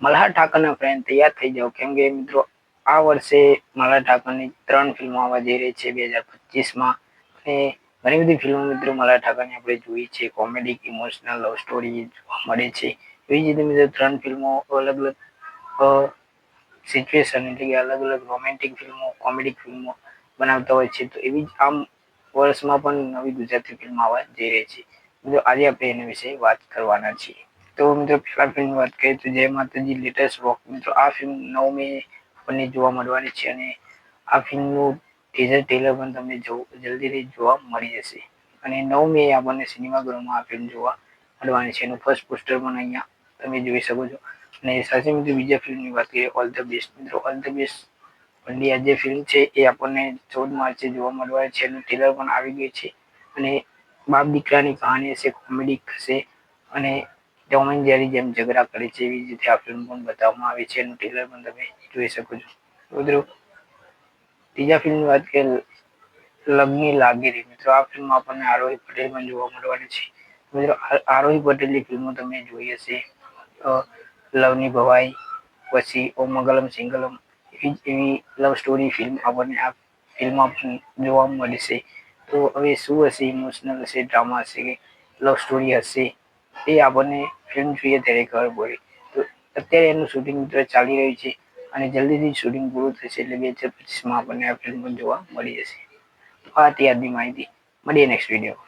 Malhar ઠાકરના friend તૈયાર થઈ જાઓ, કેમ કે મિત્રો આ વર્ષે મલ્હાર ઠાકરની 3 ફિલ્મો આવવા જઈ રહી છે 2025માં. અને ઘણી બધી ફિલ્મો મિત્રો મલ્હાર ઠાકરની આપણે જોઈ છે. કોમેડી, ઇમોશનલ, લવ સ્ટોરી જોવા મળે છે. એવી જ રીતે મિત્રો 3 ફિલ્મો અલગ અલગ સિચ્યુએશન એટલે કે અલગ અલગ રોમેન્ટિક ફિલ્મો, કોમેડી ફિલ્મો બનાવતા હોય છે. તો એવી જ આમ વર્ષમાં પણ નવી ગુજરાતી ફિલ્મ આવવા જઈ રહી છે. મિત્રો આજે આપણે એના વિશે વાત કરવાના છીએ. તો મિત્રો પહેલા ફિલ્મની વાત કરીએ તો જય માતાજી લેટેસ્ટ વોક. મિત્રો આ ફિલ્મ 9 મે આપણને જોવા મળવાની છે અને આ ફિલ્મનું ટીઝર ટ્રેલર પણ તમને જલ્દીથી જોવા મળી જશે. અને 9 મે આપણને સિનેમાઘરોમાં આ ફિલ્મ જોવા મળવાની છે. એનું ફર્સ્ટ પોસ્ટર પણ અહીંયા તમે જોઈ શકો છો. અને સાથે મિત્રો બીજા ફિલ્મની વાત કરીએ ઓલ ધ બેસ્ટ. મિત્રો ઓલ ધ બેસ્ટ ઇન્ડિયા જે ફિલ્મ છે એ આપણને 14 માર્ચે જોવા મળવાની છે. એનું ટ્રેલર પણ આવી ગયું છે. અને બાપ દીકરાની કહાની હશે, કોમેડી હશે અને ટોમ એન્ડ જેરી જેમ ઝઘડા કરે છે એવી જ રીતે આ ફિલ્મ પણ બતાવવામાં આવી છે. એનું ટ્રેલર પણ તમે જોઈ શકો છો. મિત્રો ત્રીજા ફિલ્મની વાત કરીએ લવની લાગેલી. મિત્રો આ ફિલ્મમાં આપણને આરોહી પટેલ પણ જોવા મળવાની છે. મિત્રો આરોહી પટેલની ફિલ્મો તમે જોઈ હશે, લવની ભવાઈ, પછી ઓ મંગલમ સિંગલમ, એવી લવ સ્ટોરી ફિલ્મ આપણને આ ફિલ્મમાં પણ જોવા મળશે. તો હવે શું હશે, ઇમોશનલ હશે, ડ્રામા હશે કે લવ સ્ટોરી હશે, એ આપણને ફિલ્મ જોઈએ ત્યારે ખબર પડે. તો અત્યારે એનું શૂટિંગ મિત્રો ચાલી રહ્યું છે અને જલ્દીથી શૂટિંગ પૂરું થશે એટલે 2025માં આપણને આ ફિલ્મ જોવા મળી જશે. તો આ હતી આજની માહિતી. મળીએ નેક્સ્ટ વિડીયો.